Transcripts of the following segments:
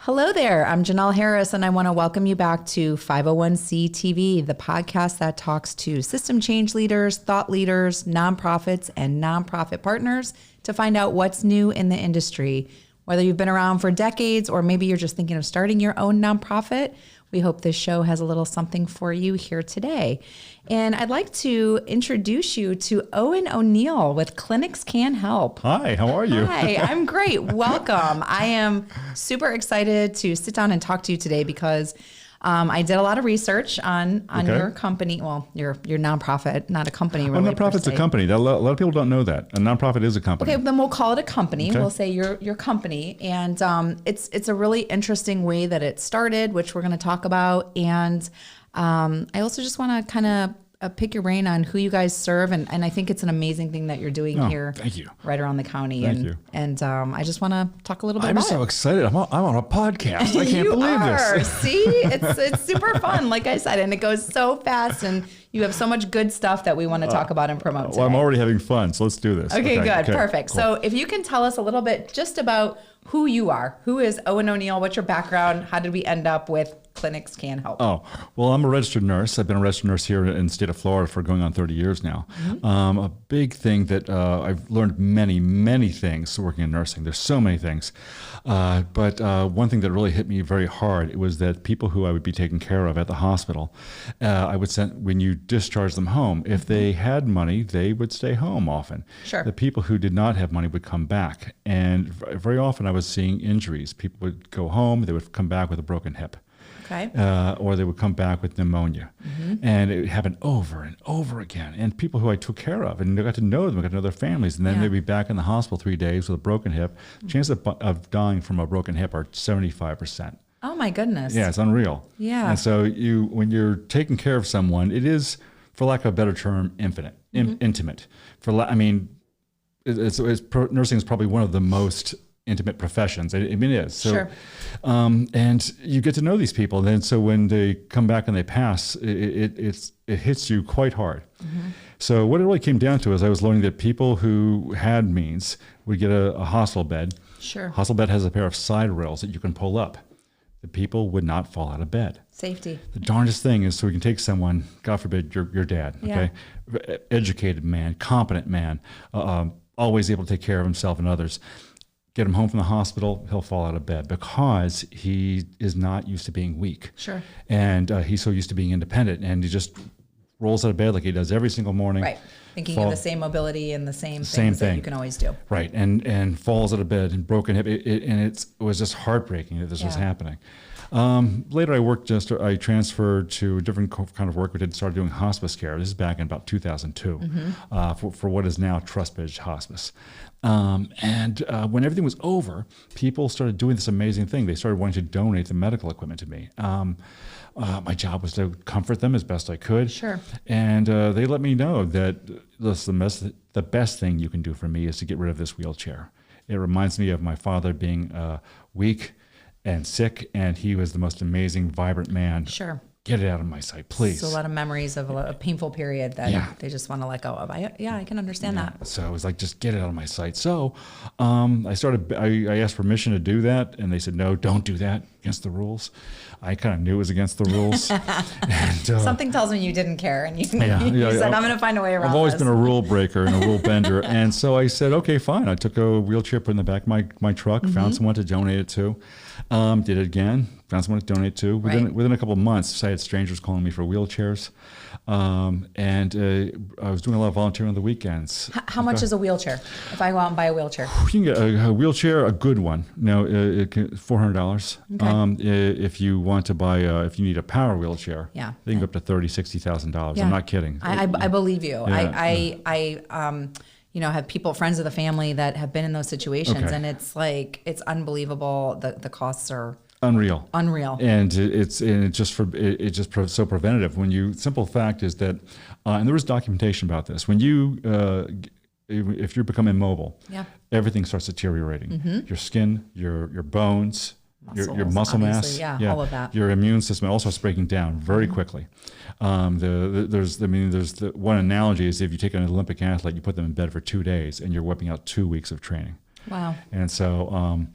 Hello there, I'm Jenell Harris, and I want to welcome you back to 501c TV, the podcast that talks to system change leaders, thought leaders, nonprofits, and nonprofit partners to find out what's new in the industry. Whether you've been around for decades or maybe you're just thinking of starting your own nonprofit, we hope this show has a little something for you here today. And I'd like to introduce you to Owen O'Neill with Clinics Can Help. Hi, how are you? Hi, I'm great. Welcome. I am super excited to sit down and talk to you today because I did a lot of research on your company. Well, your nonprofit, not a company. Really, a nonprofit's a company. A lot of people don't know that. A nonprofit is a company. Okay, then we'll call it a company. Okay. We'll say your company. And it's a really interesting way that it started, which we're going to talk about. And I also just want to kind of pick your brain on who you guys serve. And I think it's an amazing thing that you're doing here. Thank you. Right around the county. Thank you. And I just want to talk a little bit about it. I'm so excited. I'm on a podcast. I can't believe this. See, it's super fun, like I said, and it goes so fast, and you have so much good stuff that we want to talk about and promote today. Well, I'm already having fun, so let's do this. Okay, good. Perfect. Cool. So if you can tell us a little bit just about who you are. Who is Owen O'Neill? What's your background? How did we end up with Clinics Can Help? Oh, well, I'm a registered nurse. I've been a registered nurse here in the state of Florida for going on 30 years now. Mm-hmm. A big thing that I've learned many things working in nursing. There's so many things. But one thing that really hit me very hard, it was that people who I would be taking care of at the hospital, I would send, when you discharge them home, if they had money, they would stay home often. Sure. The people who did not have money would come back. And very often I was seeing injuries. People would go home, they would come back with a broken hip. Okay. Or they would come back with pneumonia. Mm-hmm. And it happened over and over again. And people who I took care of, and I got to know them, I got to know their families, and then they'd be back in the hospital 3 days with a broken hip. Mm-hmm. Chances of dying from a broken hip are 75%. Oh my goodness. Yeah, it's unreal. Yeah. And so when you're taking care of someone, it is, for lack of a better term, intimate. Nursing is probably one of the most intimate professions. I mean, it is. So, sure. And you get to know these people. And then so when they come back and they pass, it hits you quite hard. Mm-hmm. So what it really came down to is I was learning that people who had means would get a hospital bed. Sure. Hospital bed has a pair of side rails that you can pull up. The people would not fall out of bed. Safety. The darndest thing is so we can take someone, God forbid, your dad, okay? Educated man, competent man, always able to take care of himself and others. Get him home from the hospital, he'll fall out of bed because he is not used to being weak. Sure. And he's so used to being independent, and he just rolls out of bed like he does every single morning. Right. Thinking of the same mobility and the same things that you can always do. Right. And falls out of bed and broken hip. It was just heartbreaking that this was happening. Later, I transferred to a different kind of work. We started doing hospice care. This is back in about 2002 for what is now Trustbridge Hospice. And when everything was over, people started doing this amazing thing. They started wanting to donate the medical equipment to me. My job was to comfort them as best I could. Sure. And they let me know that the best thing you can do for me is to get rid of this wheelchair. It reminds me of my father being weak and sick, and he was the most amazing, vibrant man. Sure. Get it out of my sight, please. So a lot of memories of a painful period that they just want to let go of. I can understand that. So it was like, just get it out of my sight. So I asked permission to do that, and they said, no, don't do that, against the rules. I kind of knew it was against the rules. And, something tells me you didn't care, and you said, I'm going to find a way around I've always been a rule breaker and a rule bender. And so I said, okay, fine. I took a wheelchair, put it in the back of my truck, found someone to donate it to. Did it again, found someone to donate to. Within a couple of months, I had strangers calling me for wheelchairs. And I was doing a lot of volunteering on the weekends. How much is a wheelchair? If I go out and buy a wheelchair? You can get a wheelchair, a good one. $400. Okay. If you want to buy, if you need a power wheelchair, they can go up to $30,000-$60,000. Yeah. I'm not kidding. I believe you. Yeah. I have friends of the family that have been in those situations, and it's unbelievable. The costs are unreal. And it's just so preventative. Simple fact is that, and there was documentation about this. When if you become immobile, everything starts deteriorating. Mm-hmm. Your skin, your bones, your muscle mass, all of that. Your immune system all starts breaking down very quickly. There's the one analogy is if you take an Olympic athlete, you put them in bed for 2 days, and you're wiping out 2 weeks of training. Wow. And so,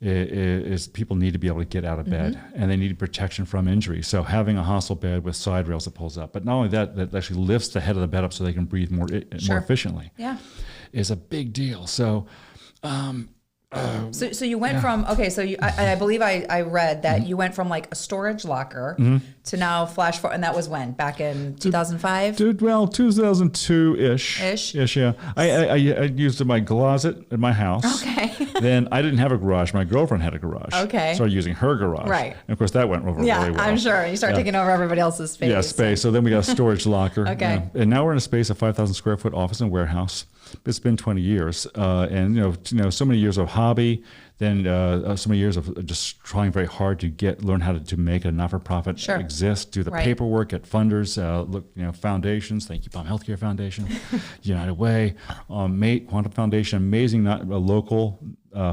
is people need to be able to get out of bed, and they need protection from injury. So having a hospital bed with side rails that pulls up, but not only that, that actually lifts the head of the bed up so they can breathe more efficiently, is a big deal. So. So you went from, so I believe I read that you went from like a storage locker to now flash forward, and that was when? Back in 2005? Well, 2002-ish. Yeah. I used it in my closet in my house. Okay. Then I didn't have a garage. My girlfriend had a garage. Okay. Started using her garage. Right. And of course that went over really well. I'm sure. You start taking over everybody else's space. Yeah, space. So then we got a storage locker. Okay. And now we're in a space of 5,000 square foot office and warehouse. It's been 20 years, and so many years of hobby, then so many years of just trying very hard to learn how to make a not-for-profit exist, do the paperwork, get funders, foundations. Thank you, Palm Healthcare Foundation, United Way, Quantum Foundation, amazing local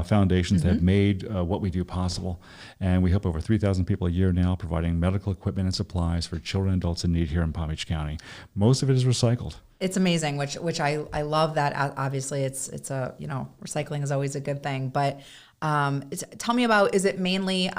foundations that have made what we do possible. And we help over 3,000 people a year now, providing medical equipment and supplies for children and adults in need here in Palm Beach County. Most of it is recycled. It's amazing, which I love that. Obviously, it's a, recycling is always a good thing. But tell me about, is it mainly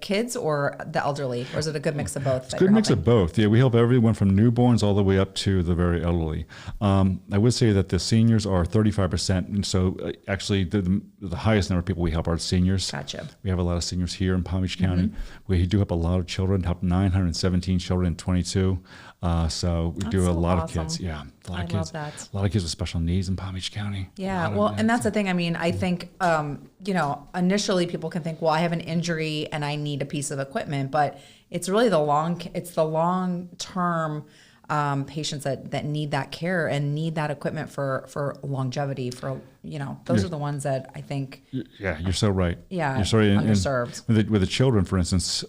kids or the elderly, or is it a good mix of both? It's a good mix of both. Yeah, we help everyone from newborns all the way up to the very elderly. I would say that the seniors are 35%, and so actually the highest number of people we help are seniors. Gotcha. We have a lot of seniors here in Palm Beach County. We do help a lot of children, help 917 children in 22. So we do a lot of kids. Yeah, a lot of kids. Love that. A lot of kids with special needs in Palm Beach County. Yeah, well, and that's the thing. I mean, I think, initially people can think, well, I have an injury and I need a piece of equipment, but it's really the long-term patients that need that care and need that equipment for longevity, those are the ones that I think. Yeah, you're so right. Yeah, you're sorry, underserved. And with the children, for instance,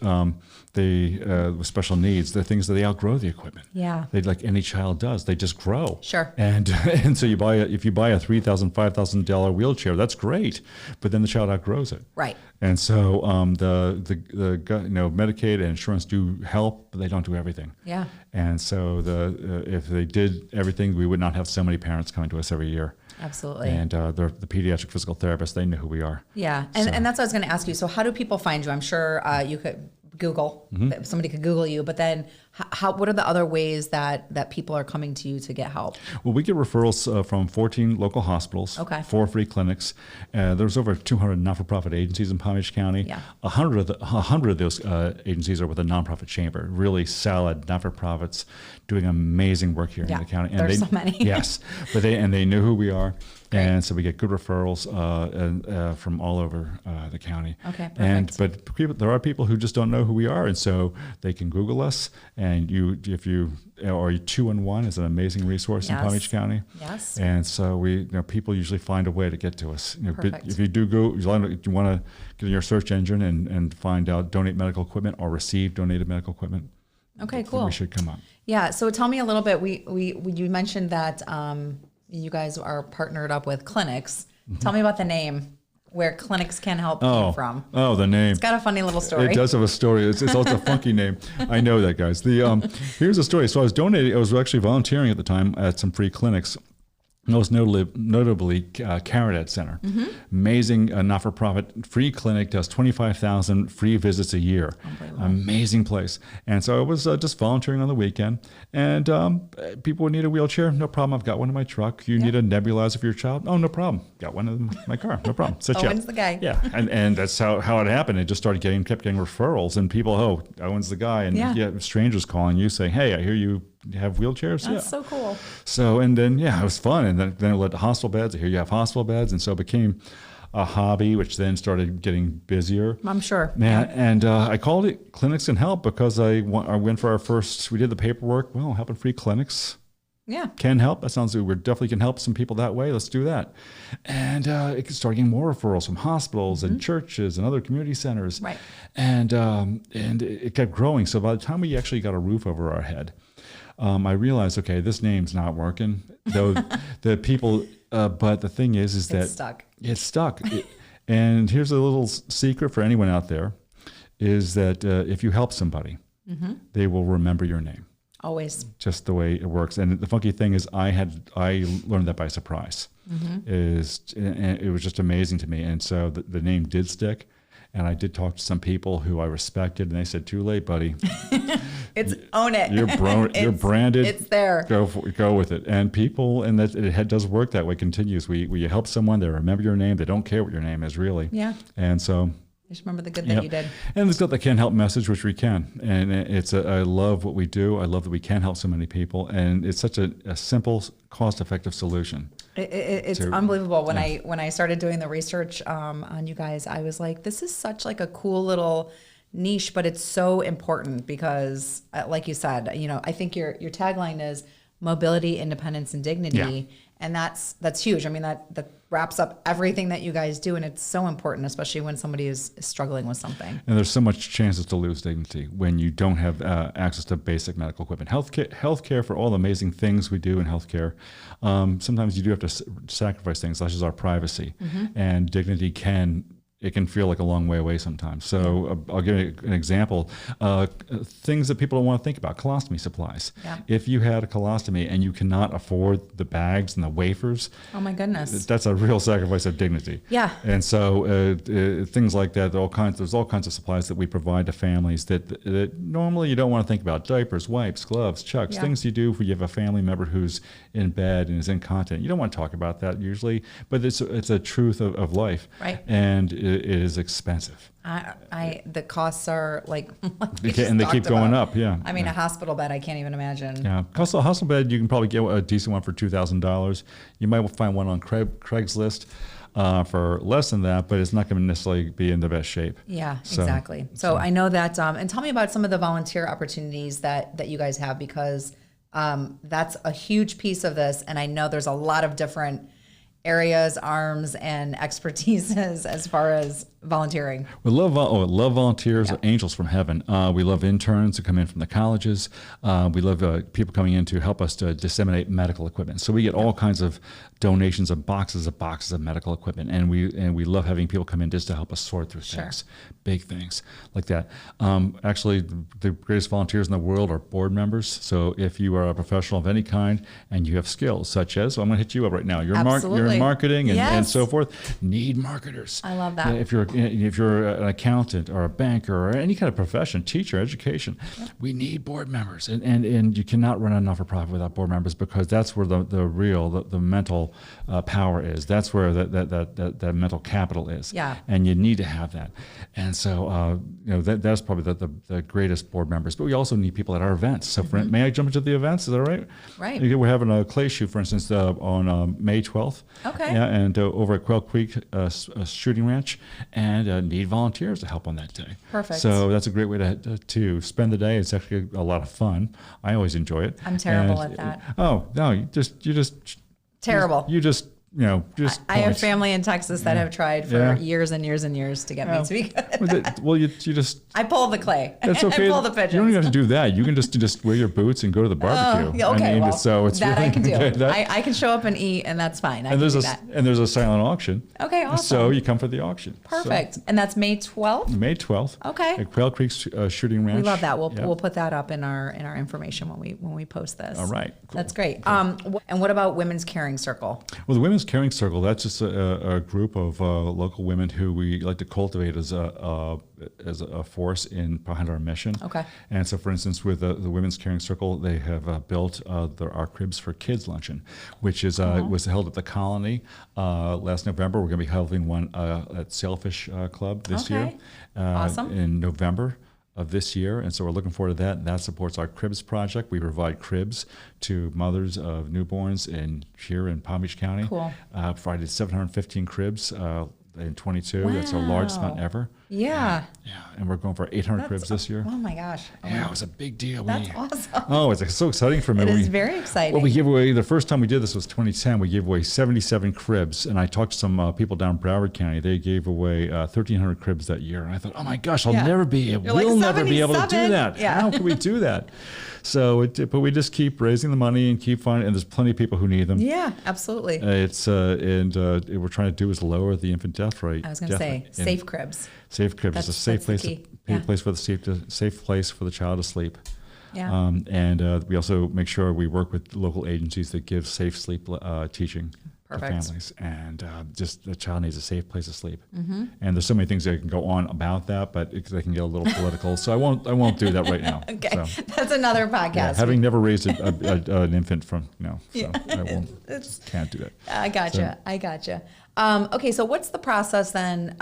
they with special needs, they're things that they outgrow the equipment. Yeah, they, like any child does, they just grow. Sure. And so if you buy a $3,000, $5,000 wheelchair, that's great, but then the child outgrows it. Right. And so the Medicaid and insurance do help, but they don't do everything. Yeah. And so if they did everything, we would not have so many parents coming to us every year. Absolutely. And the pediatric physical therapists, they know who we are. Yeah. And that's what I was going to ask you. So how do people find you? I'm sure you could Google, somebody could Google you, but then what are the other ways that people are coming to you to get help? Well, we get referrals from 14 local hospitals, 4 free clinics. There's over 200 not-for-profit agencies in Palm Beach County. Yeah. 100 of those agencies are with a nonprofit chamber, really solid not-for-profits doing amazing work here in the county. And there's so many. Yes, but they know who we are. And so we get good referrals from all over the county. Okay, perfect. But there are people who just don't know who we are, and so they can Google us. And or 211 is an amazing resource in Palm Beach County. Yes. And so people usually find a way to get to us. Perfect. If you do go, you want to get in your search engine and find out donate medical equipment or receive donated medical equipment. Okay, cool. We should come up. Yeah. So tell me a little bit. You mentioned that. You guys are partnered up with clinics. Tell me about the name, where Clinics Can Help came from. Oh, the name. It's got a funny little story. It does have a story. It's also a funky name. I know that, guys. Here's the story. So I was actually volunteering at the time at some free clinics. Most notably Carrot Ed Center. Amazing not-for-profit free clinic, does 25,000 free visits a year. Amazing place. And so I was just volunteering on the weekend, and people would need a wheelchair. No problem. I've got one in my truck. You need a nebulizer for your child? Oh, no problem. Got one in my car. No problem. Owen's the guy. Yeah, and that's how it happened. It just kept getting referrals, and people, Owen's the guy, and strangers calling you saying, hey, I hear you have wheelchairs. That's so cool. So, and then, it was fun. And then it led to hospital beds. I hear you have hospital beds. And so it became a hobby, which then started getting busier. I'm sure. And I called it Clinics Can Help because I went for we did the paperwork. Well, helping free clinics. Yeah. Can help. That sounds like we definitely can help some people that way. Let's do that. And it started getting more referrals from hospitals and churches and other community centers. Right. And it kept growing. So by the time we actually got a roof over our head, I realized, okay, this name's not working. Though the people, but the thing is that it's stuck. And here's a little secret for anyone out there: is that if you help somebody, they will remember your name. Always. Just the way it works. And the funky thing is, I learned that by surprise. and it was just amazing to me. And so the name did stick. And I did talk to some people who I respected, and they said, "Too late, buddy. Own it. You're branded. It's there. Go with it." And people, and that it does work that way. Continues. You help someone, they remember your name. They don't care what your name is really. Yeah. And so. Just remember the good that you did. And it's got the can help message, which we can. And I love what we do. I love that we can help so many people. And it's such a simple, cost-effective solution. It's unbelievable. When I started doing the research on you guys, I was like, this is such like a cool little niche, but it's so important because, like you said, I think your tagline is mobility, independence, and dignity. Yeah. And that's huge. I mean, that wraps up everything that you guys do. And it's so important, especially when somebody is struggling with something. And there's so much chances to lose dignity when you don't have access to basic medical equipment. Healthcare, for all the amazing things we do in healthcare, sometimes you do have to sacrifice things, such as our privacy. And dignity can feel like a long way away sometimes. So I'll give you an example. Things that people don't want to think about, colostomy supplies. Yeah. If you had a colostomy and you cannot afford the bags and the wafers, oh my goodness, that's a real sacrifice of dignity. Yeah. And so things like that, there's all kinds of supplies that we provide to families that normally you don't want to think about. Diapers, wipes, gloves, chucks, things you do when you have a family member who's in bed and is incontinent. You don't want to talk about that usually, but it's a truth of life. Right. And it is expensive. The costs are like they keep going up. Yeah. I mean, a hospital bed, I can't even imagine. Yeah. Cost of a hospital bed, you can probably get a decent one for $2,000. You might find one on Craigslist for less than that, but it's not going to necessarily be in the best shape. Yeah, exactly. So I know that, and tell me about some of the volunteer opportunities that you guys have, because that's a huge piece of this. And I know there's a lot of different areas, arms, and expertises as far as volunteering. We love volunteers, angels from heaven. We love interns who come in from the colleges. We love people coming in to help us to disseminate medical equipment. So we get all kinds of donations of boxes of medical equipment, and we love having people come in just to help us sort through things, big things like that. Actually, the greatest volunteers in the world are board members. So if you are a professional of any kind and you have skills such as, I'm going to hit you up right now. You're in marketing and so forth. Need marketers. I love that. If you're an accountant or a banker or any kind of profession, teacher, education, we need board members. And you cannot run a not-for-profit without board members, because that's where the mental power is. That's where that mental capital is. Yeah. And you need to have that. And so that's probably the greatest board members. But we also need people at our events. So may I jump into the events? Is that all right? Right. We're having a clay shoot, for instance, on May 12th. Okay. Yeah, and over at Quail Creek Shooting Ranch, and need volunteers to help on that day. Perfect. So that's a great way to spend the day. It's actually a lot of fun. I always enjoy it. I'm terrible at that. Oh no, you just terrible. You just I have family in Texas that have tried for years and years and years to get me to be good. Well, you just. I pull the clay. It's okay. I pull the pigeons. You don't even have to do that. You can just wear your boots and go to the barbecue. Okay, so it's that really, I can do. I can show up and eat, and that's fine. And there's a silent auction. Okay, awesome. So you come for the auction. Perfect. And that's May 12th? May 12th. Okay. At Quail Creek Shooting Ranch. We love that. We'll put that up in our information when we post this. All right. Cool. That's great. Cool. And what about Women's Caring Circle? Well, the Women's Caring Circle, that's just a group of local women who we like to cultivate as a force behind our mission. Okay. And so, for instance, with the Women's Caring Circle, they have built our Cribs for Kids luncheon, which is was held at the Colony last November. We're going to be holding one at Sailfish Club this year. Awesome. In November of this year, and so we're looking forward to that. And that supports our Cribs project. We provide cribs to mothers of newborns here in Palm Beach County. Cool. Provided 715 cribs in 22. Wow. That's our largest amount ever. Yeah. Yeah, and we're going for 800 cribs this year. Oh my gosh. Yeah, it was a big deal. That's awesome. Oh, it's so exciting for me. It is very exciting. Well, we gave away, the first time we did this was 2010. We gave away 77 cribs, and I talked to some people down in Broward County. They gave away 1,300 cribs that year, and I thought, oh my gosh, we'll never be able to do that. Yeah. How can we do that? So, but we just keep raising the money and keep finding, and there's plenty of people who need them. Yeah, absolutely. What we're trying to do is lower the infant death rate. I was going to say safe cribs. Safe cribs is a safe place. Safe place for the child to sleep. Yeah. And we also make sure we work with local agencies that give safe sleep teaching to families, and just the child needs a safe place to sleep. And there's so many things that can go on about that, but they can get a little political. So I won't do that right now. Okay, so, that's another podcast. Yeah, having never raised an infant from so I won't can't do that. I gotcha. Okay, so what's the process then?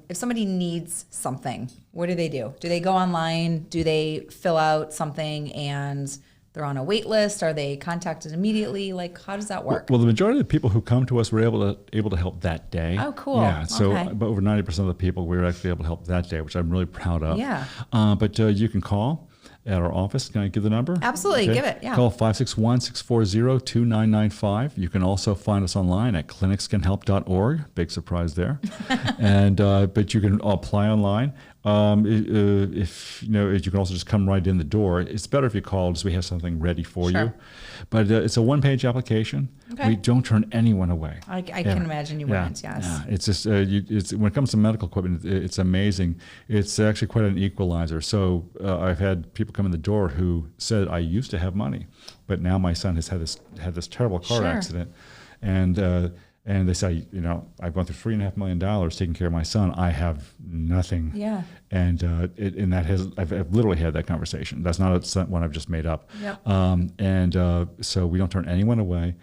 If somebody needs something, what do they do? Do they go online? Do they fill out something and they're on a wait list? Are they contacted immediately? Like, how does that work? Well, the majority of the people who come to us were able to help that day. Oh, cool. Yeah, so okay. But over 90% of the people we were actually able to help that day, which I'm really proud of. Yeah. But you can call at our office. Can I give the number? Absolutely, okay. Give it. Yeah. Call 561-640-2995. You can also find us online at clinicscanhelp.org. Big surprise there. And but you can apply online. If you can also just come right in the door. It's better if you call, because we have something ready for you. But it's a one-page application. Okay. We don't turn anyone away. I can imagine you wouldn't. Yes. Yeah. It's just when it comes to medical equipment, it's amazing. It's actually quite an equalizer. So I've had people come in the door who said, "I used to have money, but now my son has had this terrible car accident, and they say, I've gone through $3.5 million taking care of my son. I have nothing." Yeah. And I've literally had that conversation. That's not one I've just made up. Yep. So we don't turn anyone away.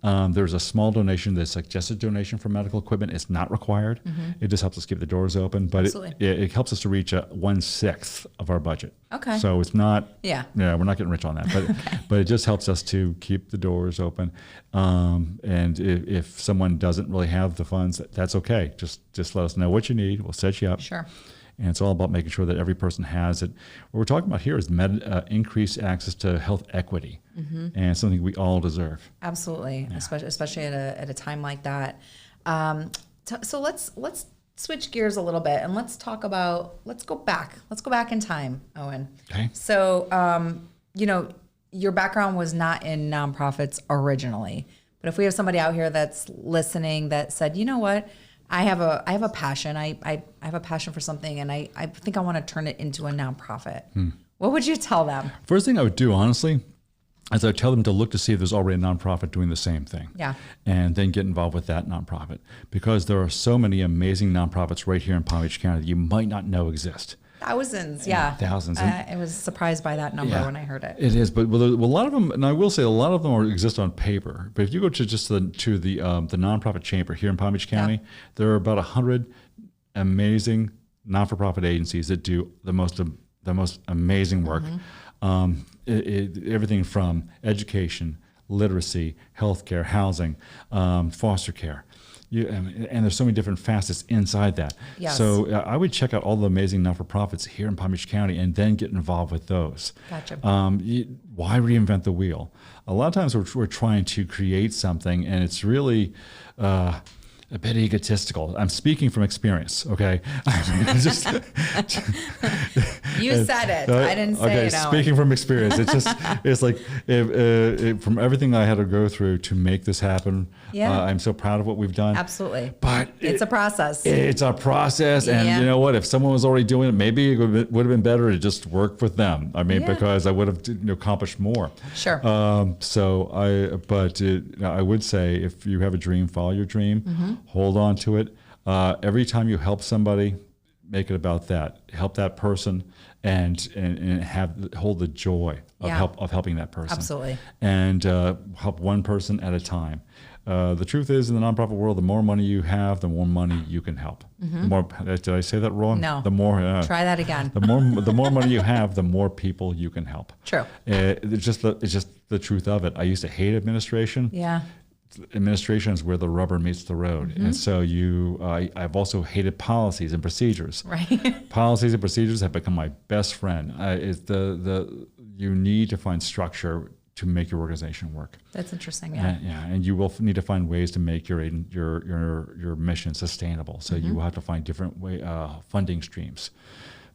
There's a small donation that's suggested donation for medical equipment. It's not required. It just helps us keep the doors open, but it helps us to reach 1/6 of our budget. Okay. So it's not. Yeah. Yeah, we're not getting rich on that, but but it just helps us to keep the doors open. And if someone doesn't really have the funds, that's okay. Just let us know what you need. We'll set you up. Sure. And it's all about making sure that every person has it. What we're talking about here is increased access to health equity, and it's something we all deserve. Absolutely, especially at a time like that. So let's switch gears a little bit and let's go back in time, Owen. Okay. So your background was not in nonprofits originally, but if we have somebody out here that's listening that said, you know what, I have a passion. I have a passion for something, and I think I want to turn it into a nonprofit. What would you tell them? First thing I would do, honestly, is I would tell them to look to see if there's already a nonprofit doing the same thing. Yeah. And then get involved with that nonprofit, because there are so many amazing nonprofits right here in Palm Beach County that you might not know exist. Thousands, yeah. Thousands. I was surprised by that number when I heard it. It is, but a lot of them, and I will say a lot of them exist on paper. But if you go to just the nonprofit chamber here in Palm Beach County, there are about 100 amazing not-for-profit agencies that do the most amazing work. Everything from education, literacy, healthcare, housing, foster care. And there's so many different facets inside that. Yes. So I would check out all the amazing not-for-profits here in Palm Beach County and then get involved with those. Gotcha. Why reinvent the wheel? A lot of times we're trying to create something, and it's really a bit egotistical. I'm speaking from experience, okay? You said it. I didn't say it. Speaking from experience, it's like from everything I had to go through to make this happen. Yeah. I'm so proud of what we've done. Absolutely. But it's a process. It's a process, and you know what? If someone was already doing it, maybe it would have been better to just work with them. I mean, because I would have accomplished more. Sure. I would say, if you have a dream, follow your dream. Hold on to it. Every time you help somebody, make it about that. Help that person, and hold the joy of helping that person. Absolutely. And help one person at a time. The truth is, in the nonprofit world, the more money you have, the more money you can help. The more, did I say that wrong? No. The more. Try that again. The more money you have, the more people you can help. True. It's just the truth of it. I used to hate administration. Yeah. Administration is where the rubber meets the road, and so I've also hated policies and procedures. Right. Policies and procedures have become my best friend. You need to find structure to make your organization work. That's interesting. Yeah. And you will need to find ways to make your mission sustainable. So you will have to find different funding streams.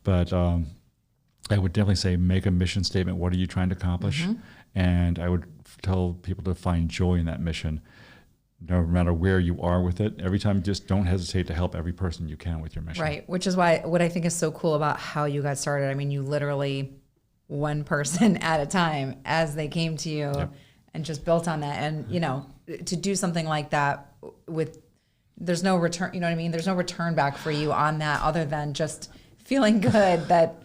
But I would definitely say, make a mission statement. What are you trying to accomplish? And I would tell people to find joy in that mission, no matter where you are with it. Every time, just don't hesitate to help every person you can with your mission. Right, which is what I think is so cool about how you got started. I mean, you literally, one person at a time as they came to you, and just built on that. And to do something like that there's no return, you know what I mean? There's no return back for you on that other than just feeling good that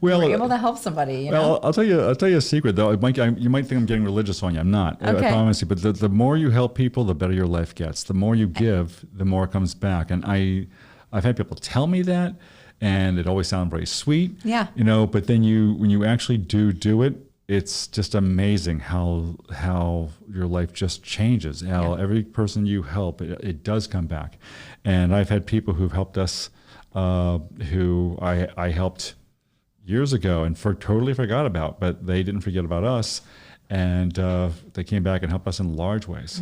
you're able to help somebody. You know? I'll tell you a secret though. You might think I'm getting religious on you. I'm not. Okay. I promise you. But the more you help people, the better your life gets. The more you give, the more it comes back. And I've had people tell me that, and it always sounded very sweet. Yeah. You know, but then when you actually do it, it's just amazing how your life just changes. How every person you help, it does come back. And I've had people who've helped us, who I helped years ago and totally forgot about, but they didn't forget about us. And they came back and helped us in large ways,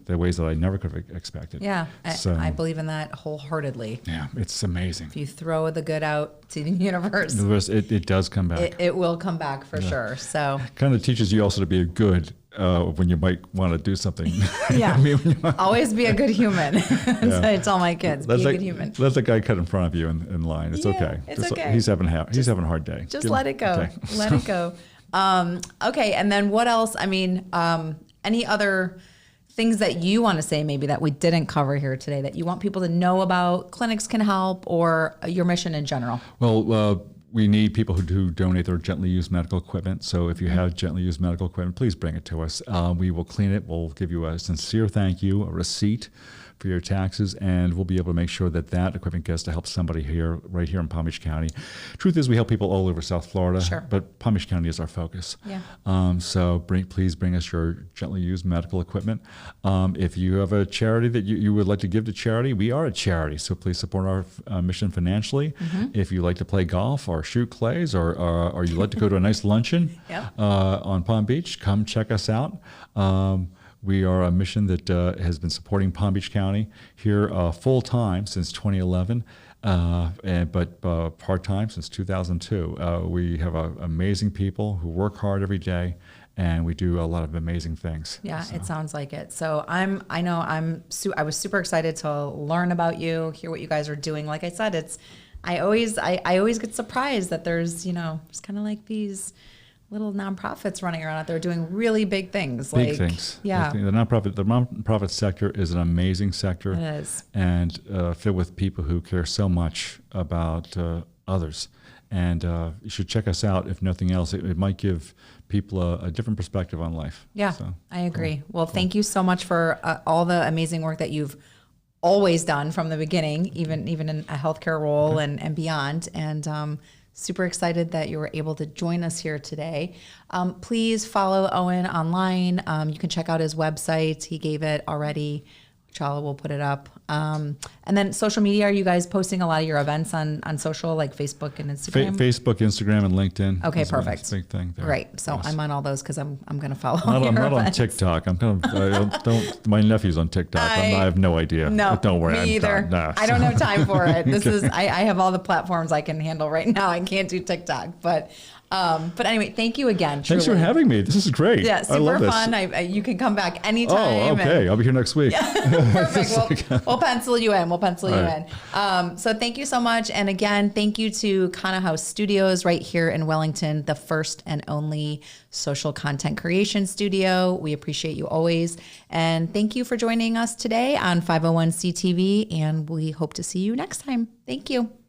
the ways that I never could have expected. Yeah, so, I believe in that wholeheartedly. Yeah, it's amazing. If you throw the good out to the universe, it does come back. It will come back for sure. So kind of teaches you also to be a good when you might want to do something. Yeah, I mean, always be a good human. That's what I tell my kids. Be a good human. Let the guy cut in front of you in line. It's okay. It's okay. He's having a hard day. Just let it go. Okay. Let it go. Okay. And then what else? I mean, any other things that you want to say maybe that we didn't cover here today that you want people to know about clinics can help or your mission in general? Well, we need people who do donate their gently used medical equipment. So if you have gently used medical equipment, please bring it to us. We will clean it. We'll give you a sincere thank you, a receipt for your taxes, and we'll be able to make sure that equipment gets to help somebody right here in Palm Beach County. Truth is, we help people all over South Florida, but Palm Beach County is our focus. Yeah. So please bring us your gently used medical equipment. If you have a charity that you would like to give to charity, we are a charity, so please support our mission financially. If you like to play golf or shoot clays or you like to go to a nice luncheon on Palm Beach, come check us out. We are a mission that has been supporting Palm Beach County here full-time since 2011, but part-time since 2002. We have amazing people who work hard every day, and we do a lot of amazing things. Yeah, so. It sounds like it. So I was super excited to learn about you, hear what you guys are doing. Like I said, I always get surprised that there's, just kind of like these little nonprofits running around out there doing really big things. Big things. Yeah. The nonprofit sector is an amazing sector. It is. And filled with people who care so much about others. And you should check us out. If nothing else, it might give people a different perspective on life. Yeah, so, I agree. Cool. Well, thank you so much for all the amazing work that you've always done from the beginning, even in a healthcare role and beyond. And super excited that you were able to join us here today. Please follow Owen online. You can check out his website. He gave it already. Chala will put it up. And then social media, are you guys posting a lot of your events on social, like Facebook and Instagram? Facebook, Instagram, and LinkedIn. Okay, perfect. That's a big thing there. Great. So yes. I'm on all those because I'm going to follow I'm not on TikTok. My nephew's on TikTok. I have no idea. No, don't worry. Me either. I don't have time for it. I have all the platforms I can handle right now. I can't do TikTok, but anyway, thank you again. Thanks for having me. This is great. Yeah, super fun. You can come back anytime. Oh, okay. I'll be here next week. Yeah, perfect. We'll pencil you in. So thank you so much. And again, thank you to Kana House Studios right here in Wellington, the first and only social content creation studio. We appreciate you always. And thank you for joining us today on 501c TV. And we hope to see you next time. Thank you.